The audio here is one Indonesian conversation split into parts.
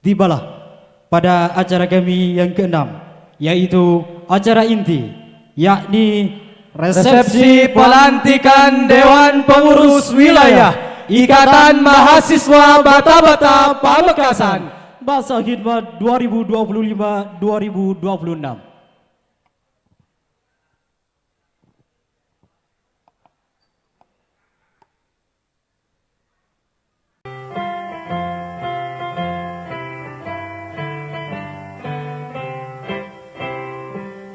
tibalah pada acara kami yang keenam, yaitu acara inti, yakni resepsi pelantikan Dewan Pengurus Wilayah Ikatan Mahasiswa Bata-Bata Pamekasan masa khidmat 2025-2026.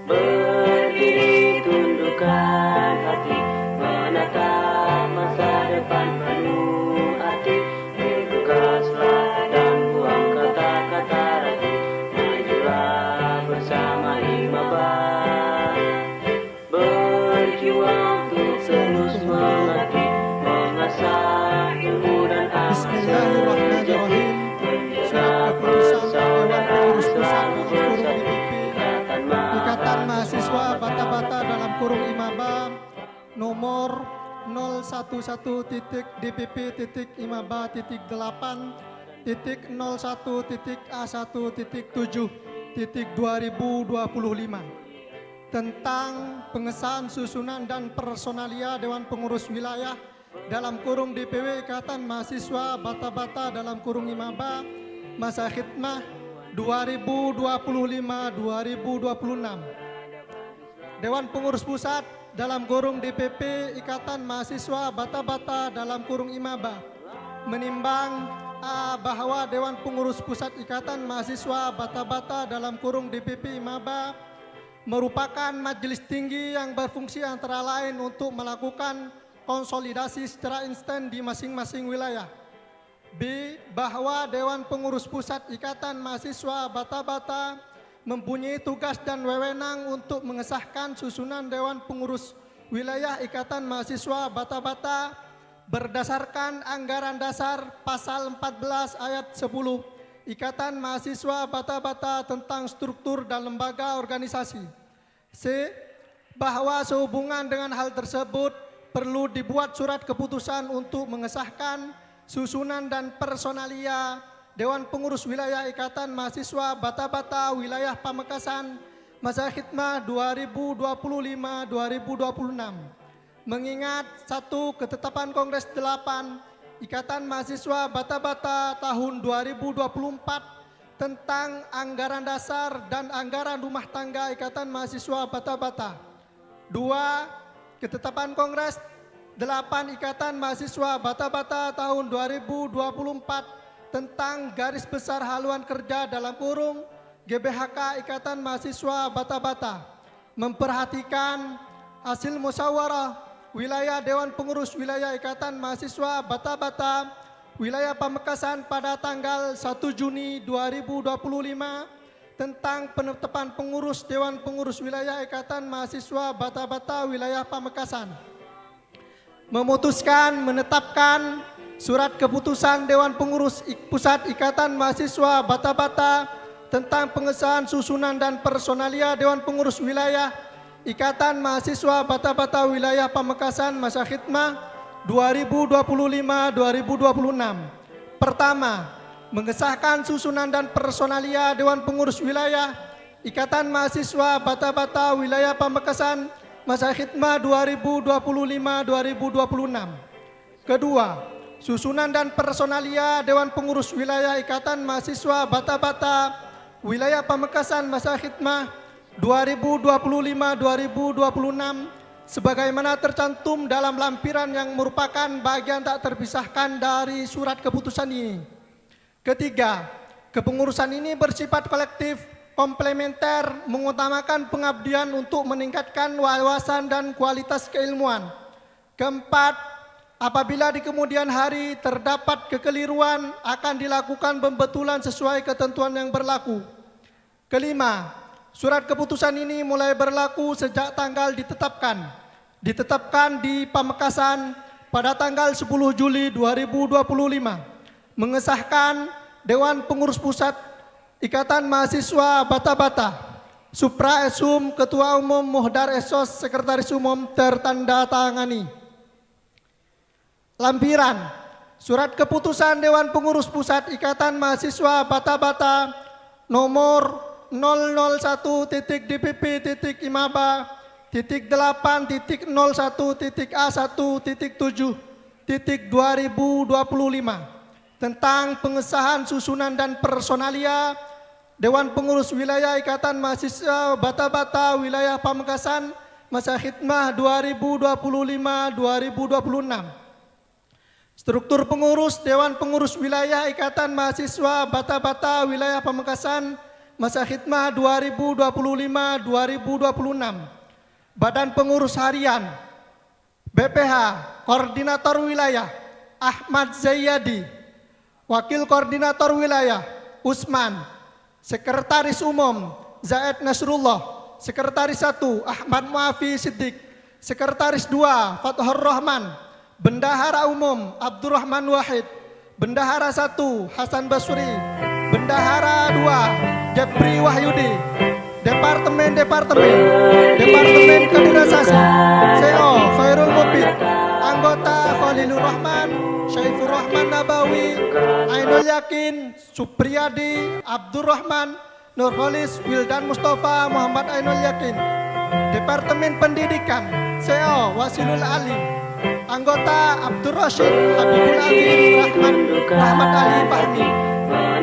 Berdiri tundukkan hati, menatap masa depan penuh arti. Bergegaslah dan buang kata-kata ragu, majulah bersama Imaba. Berjuang untuk terus mengabdi, mengasah ilmu dan amal. Bismillahirrahmanirrahim. Surat keputusan Dewan Pengurus Pusat dalam kurung DPP Ikatan Mahasiswa Bata-Bata dalam kurung Imaba nomor 011.DPP.A1.A1.7.2025 tentang pengesahan susunan dan personalia Dewan Pengurus Wilayah dalam kurung DPW Ikatan Mahasiswa Bata-Bata dalam kurung Imaba masa khidmah 2025-2026. Dewan Pengurus Pusat dalam kurung DPP Ikatan Mahasiswa Bata-Bata dalam kurung Imaba menimbang bahwa Dewan Pengurus Pusat Ikatan Mahasiswa Bata-Bata dalam kurung DPP Imaba merupakan majelis tinggi yang berfungsi antara lain untuk melakukan konsolidasi secara instan di masing-masing wilayah. B. Bahwa Dewan Pengurus Pusat Ikatan Mahasiswa Bata-Bata mempunyai tugas dan wewenang untuk mengesahkan susunan Dewan Pengurus Wilayah Ikatan Mahasiswa Bata-Bata berdasarkan anggaran dasar pasal 14 ayat 10 Ikatan Mahasiswa Bata-Bata tentang struktur dan lembaga organisasi. C. Bahwa sehubungan dengan hal tersebut perlu dibuat surat keputusan untuk mengesahkan susunan dan personalia Dewan Pengurus Wilayah Ikatan Mahasiswa Bata-Bata Wilayah Pamekasan masa khidmah 2025-2026. Mengingat 1. Ketetapan Kongres 8 Ikatan Mahasiswa Bata-Bata tahun 2024 tentang anggaran dasar dan anggaran rumah tangga Ikatan Mahasiswa Bata-Bata. 2. Ketetapan Kongres 8 Ikatan Mahasiswa Bata-Bata tahun 2024 tentang garis besar haluan kerja dalam kurung GBHK Ikatan Mahasiswa Bata-Bata memperhatikan hasil musyawarah wilayah Dewan Pengurus Wilayah Ikatan Mahasiswa Bata-Bata Wilayah Pamekasan pada tanggal 1 Juni 2025 tentang penetapan pengurus Dewan Pengurus Wilayah Ikatan Mahasiswa Bata-Bata Wilayah Pamekasan. Memutuskan menetapkan surat keputusan Dewan Pengurus Pusat Ikatan Mahasiswa Bata-Bata tentang pengesahan susunan dan personalia Dewan Pengurus Wilayah Ikatan Mahasiswa Bata-Bata Wilayah Pamekasan masa khidmah 2025-2026. Pertama, mengesahkan susunan dan personalia Dewan Pengurus Wilayah Ikatan Mahasiswa Bata-Bata Wilayah Pamekasan masa khidmah 2025-2026. Kedua, susunan dan personalia Dewan Pengurus Wilayah Ikatan Mahasiswa Bata-Bata Wilayah Pamekasan masa khidmah 2025-2026 sebagaimana tercantum dalam lampiran yang merupakan bagian tak terpisahkan dari surat keputusan ini. Ketiga, kepengurusan ini bersifat kolektif, komplementer, mengutamakan pengabdian untuk meningkatkan wawasan dan kualitas keilmuan. Keempat, apabila di kemudian hari terdapat kekeliruan akan dilakukan pembetulan sesuai ketentuan yang berlaku. Kelima, surat keputusan ini mulai berlaku sejak tanggal ditetapkan di Pamekasan pada tanggal 10 Juli 2025, mengesahkan Dewan Pengurus Pusat Ikatan Mahasiswa Bata-Bata, Supra Esum, Ketua Umum, Muhdar Esos, Sekretaris Umum tertanda tangani. Lampiran, Surat Keputusan Dewan Pengurus Pusat Ikatan Mahasiswa Bata-Bata nomor 001.DPP.IMABA.A1.A1.7.2025 tentang pengesahan susunan dan personalia Dewan Pengurus Wilayah Ikatan Mahasiswa Bata-Bata Wilayah Pamekasan masa khidmah 2025-2026. Struktur pengurus Dewan Pengurus Wilayah Ikatan Mahasiswa Bata-Bata Wilayah Pamekasan masa khidmah 2025-2026. Badan Pengurus Harian BPH Koordinator Wilayah Ahmad Zayyadi, Wakil Koordinator Wilayah Usman, Sekretaris Umum Zaid Nasrullah, Sekretaris 1 Ahmad Muafi Siddiq, Sekretaris 2 Fathur Rahman, Bendahara Umum Abdurrahman Wahid, Bendahara 1 Hasan Basri, Bendahara 2 Jabri Wahyudi, Departemen Kaderisasi CO Khairul Mubid, Anggota Khalilur Rahman, Syaifur Rahman Nabawi, Ainul Yakin, Supriyadi, Abdurrahman, Nurholis, Wildan Mustafa, Muhammad Ainul Yakin. Departemen Pendidikan CO Wasilul Alim, Anggota Abdur Rashid, Habibul Azim, Rahmat Ali Fahmi.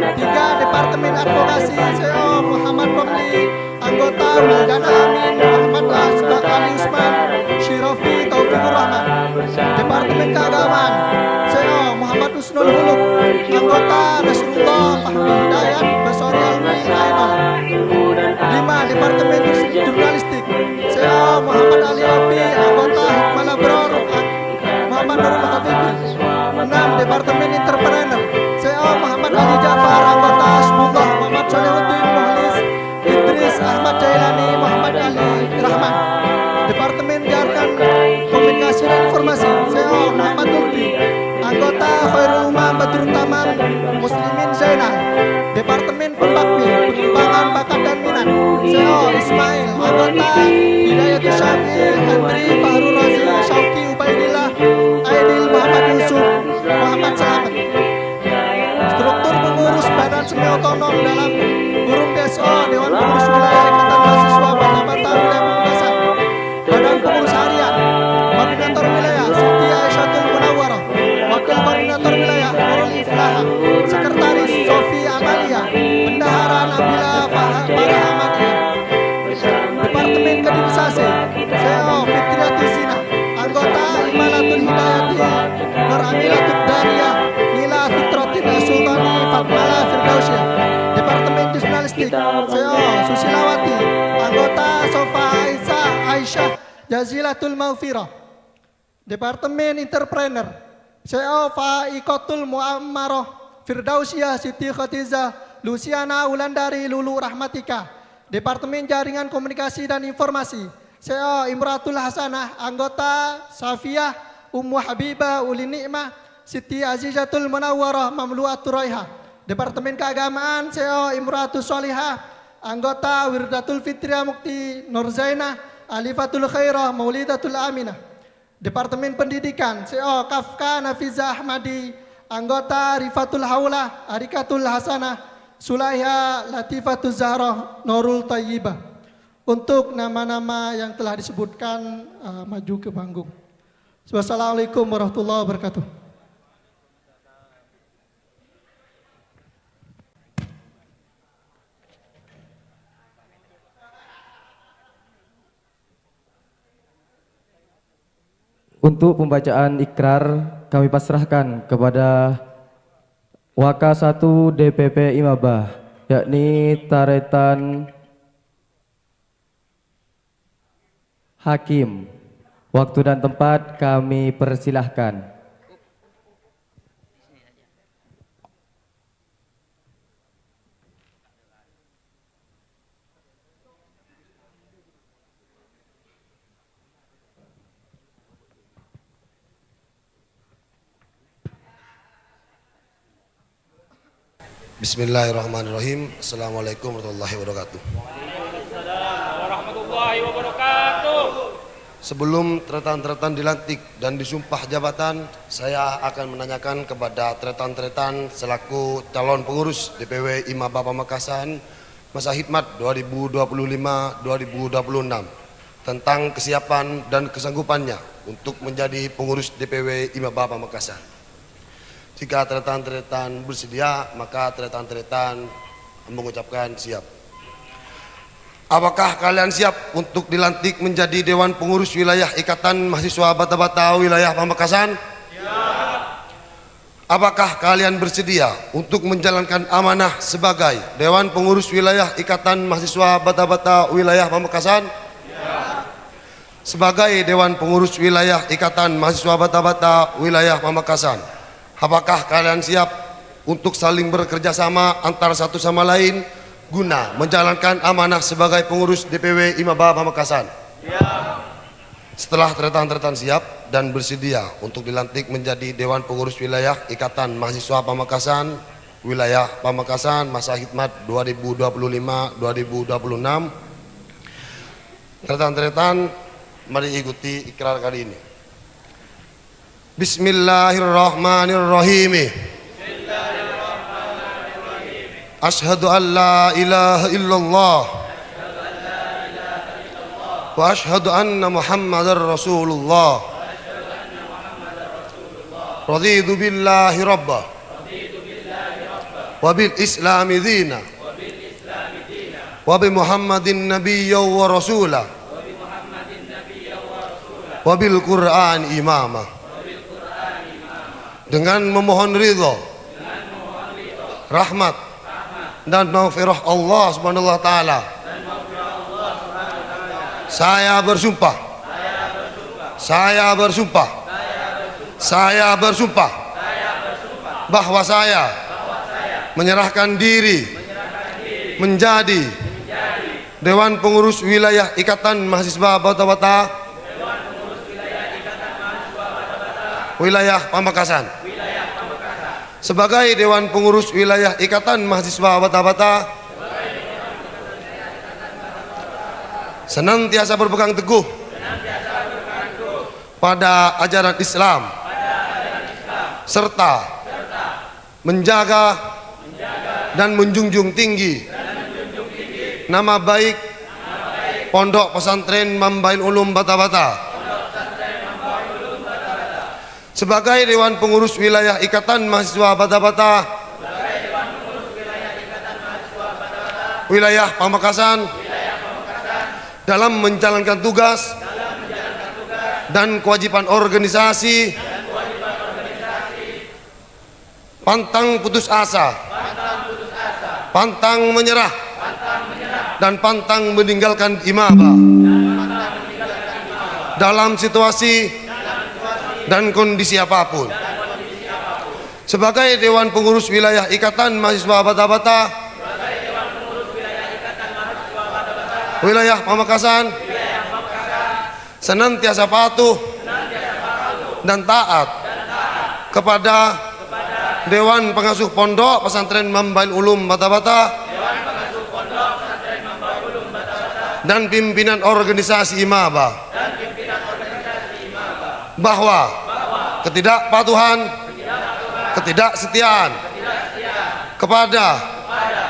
3 Departemen Advokasi CO Muhammad Romli, Anggota Wildana Amin, Muhammad Asbak Ali Usman, Syirofi Taufikur Rahman. Departemen Keagamaan CO Muhammad Husnul Huluk, Anggota Nasrullah Fahmi Hidayat, Basori Alwi Ainul. 5 Departemen Jurnalistik CO Muhammad Ali Afi, Anggota Hikmalah Bror Muhammad Nurul Khafifi. 6 Departemen Entrepreneur CO Muhammad Ali Jafar, Anggota Hasbullah Muhammad Solihuddin Muhlis Idris Ahmad Jailani, Muhammad Ali Rahman. Departemen Jaringan Komunikasi dan Informasi CO Muhammad Lutfi, Anggota Khairul Umam Badrul Taman Muslimin Zainal. Departemen Pembakti Pengembangan Bakat dan Minat CO Ismail, Anggota Hidayatul Syafi'i Andri Fahrul Razi Syauki Ubaidillah Aidil Muhammad Yusuf Muhammad Selamat. Struktur pengurus Badan Semi Otonom dalam kurung DSO Dewan Pengurus Wilayah Ikatan Mahasiswa Bata-Bata Wilayah Pamekasan. Badan Pengurus Harian Koordinator Wilayah Siti Aisyatul Munawwarah, Wakil Koordinator Wilayah Nurul Iflah, Sekretaris Sofi Amalia, Bendahara Nabila Farah Ahmadiyah. Departemen Kaderisasi CO Fitriyatul Zina, Anggota Imalatul Hidayati Nur Amilatul Dariyah Nila Fitratin Sultani Fatmala Firdausyah. Departemen Jurnalistik CO Susilawati, Anggota Sofa Aisyah Jazilatul Maufirah. Departemen Entrepreneur CO Faikotul Muammarah Firdausyah Siti Khadijah Luciana Wulandari Lulu Rahmatika. Departemen Jaringan Komunikasi dan Informasi CO Imratul Hasanah, Anggota Safiyah Ummu Habibah Uli Nikmah Siti Azizatul Munawwarah Mamluatul Raiha. Departemen Keagamaan CO Imratul Solihah, Anggota Wirdatul Fitriah Mukti Nur Zainah Alifatul Khairah Maulidatul Aminah. Departemen Pendidikan CO Kafka Nafiza Ahmadi, Anggota Rifatul Haulah Arikatul Hasanah Sulaiha Latifatul Zahra Nurul Tayyibah. Untuk nama-nama yang telah disebutkan maju ke panggung. Wassalamualaikum warahmatullahi wabarakatuh. Untuk pembacaan ikrar kami pasrahkan kepada Waka 1 DPP Imabah, yakni Taretan Hakim. Waktu dan tempat kami persilahkan. Bismillahirrahmanirrahim. Assalamualaikum warahmatullahi wabarakatuh. Sebelum tretan-tretan dilantik dan disumpah jabatan, saya akan menanyakan kepada tretan-tretan selaku calon pengurus DPW IMABA Pamekasan masa hikmat 2025-2026 tentang kesiapan dan kesanggupannya untuk menjadi pengurus DPW IMABA Pamekasan. Jika tretan-tretan bersedia, maka tretan-tretan mengucapkan siap. Apakah kalian siap untuk dilantik menjadi Dewan Pengurus Wilayah Ikatan Mahasiswa Bata-Bata Wilayah Pamekasan? Siap. Apakah kalian bersedia untuk menjalankan amanah sebagai Dewan Pengurus Wilayah Ikatan Mahasiswa Bata-Bata Wilayah Pamekasan? Siap. Sebagai Dewan Pengurus Wilayah Ikatan Mahasiswa Bata-Bata Wilayah Pamekasan, apakah kalian siap untuk saling bekerja sama antara satu sama lain guna menjalankan amanah sebagai pengurus DPW IMABA Pamekasan? Siap. Setelah tretan-tretan siap dan bersedia untuk dilantik menjadi Dewan Pengurus Wilayah Ikatan Mahasiswa Pamekasan Wilayah Pamekasan masa hikmat 2025-2026, tretan-tretan mari ikuti ikrar kali ini. Bismillahirrahmanirrahim. Ashhadu an la ilaha illallah wa ashhadu anna Muhammadar Rasulullah. Raditu billahi rabba wa bil islami dina wa bi Muhammadin nabiyya wa rasula wa bil Qur'an imama. Dengan memohon ridha, rahmat dan maghfirah Allah Subhanahu wa taala, saya bersumpah bahwa saya menyerahkan diri menjadi Dewan Pengurus Wilayah Ikatan Mahasiswa Bata-Bata Wilayah Pamekasan. Sebagai Dewan Pengurus Wilayah Ikatan Mahasiswa Bata-Bata, senantiasa berpegang teguh pada ajaran Islam, serta menjaga dan menjunjung tinggi nama baik Pondok Pesantren Mambail Ulum Bata-Bata. Sebagai Dewan Pengurus Wilayah Ikatan Mahasiswa Bata-Bata Wilayah Pamekasan, dalam menjalankan tugas dan kewajiban organisasi, pantang putus asa, pantang menyerah, dan pantang meninggalkan IMABA dalam situasi dan kondisi apapun. Sebagai Dewan Pengurus Wilayah Ikatan Mahasiswa Bata-Bata Wilayah Pamekasan, senantiasa patuh dan taat kepada Dewan Pengasuh Pondok Pesantren Mambail Ulum Bata-Bata dan pimpinan organisasi IMABA, bahwa ketidakpatuhan, ketidaksetiaan kepada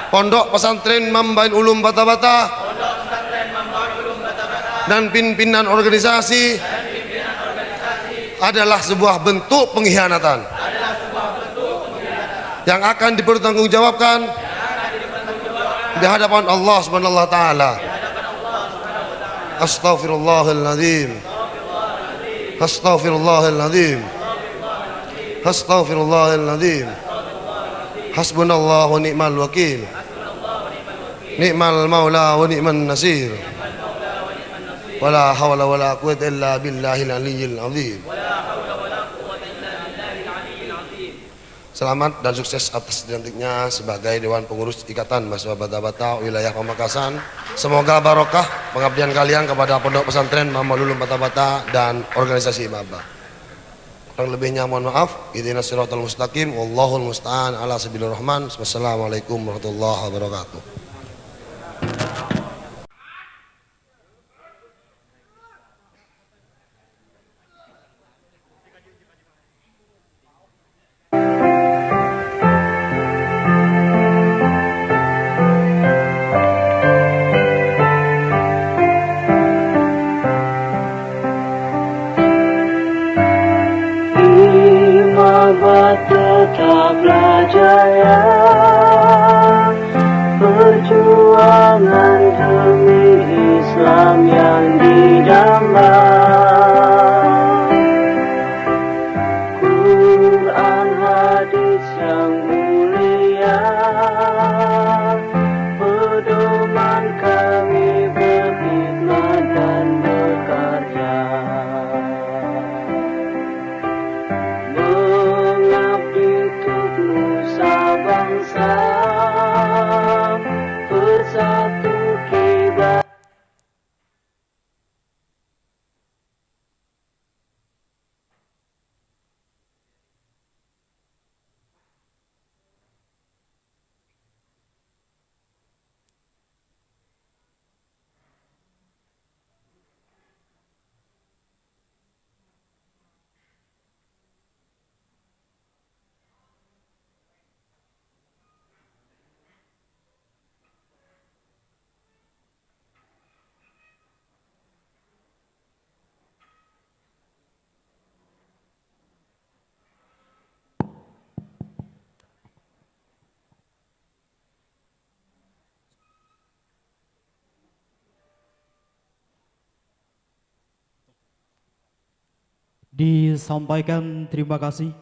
Pondok Pesantren Mambail Ulum Bata-Bata dan pimpinan organisasi adalah sebuah bentuk pengkhianatan yang akan dipertanggungjawabkan di hadapan Allah Subhanahu wa taala. Astaghfirullahaladzim. Astaghfirullahaladzim. Astaghfirullahaladzim. Hasbunallah wa ni'mal wakil. Ni'mal maula wa ni'man nasir. Wala hawla wala quwwata illa billahil aliyyil azim. Selamat dan sukses atas dilantiknya sebagai Dewan Pengurus Ikatan Mahasiswa Bata-Bata Wilayah Pamekasan. Semoga barokah pengabdian kalian kepada Pondok Pesantren Mambail Ulum Bata-Bata dan organisasi IMABA. Kurang lebihnya mohon maaf. Ihdinas siratal mustaqim. Wallahul musta'an ala sabilir rahman. Wassalamualaikum warahmatullahi wabarakatuh. Tetaplah jaya perjuangan demi Islam yang didamba. Quran hadis yang mulia, pedoman kami berkhidmat dan berkarya. Mengabdi untuk nusa bangsa, bersatu kiblat. Disampaikan terima kasih.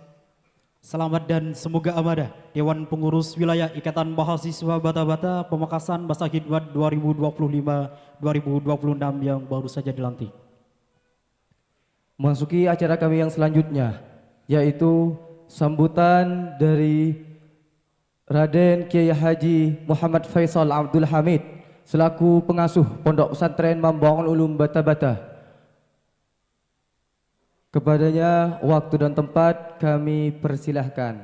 Selamat dan semoga amanah Dewan Pengurus Wilayah Ikatan Mahasiswa Bata-Bata Pamekasan masa khidmat 2025-2026 yang baru saja dilantik. Memasuki acara kami yang selanjutnya, yaitu sambutan dari Raden Kiai Haji Muhammad Faisal Abdul Hamid selaku pengasuh Pondok Pesantren Mambangun Ulum Bata-Bata. Kepadanya waktu dan tempat kami persilahkan.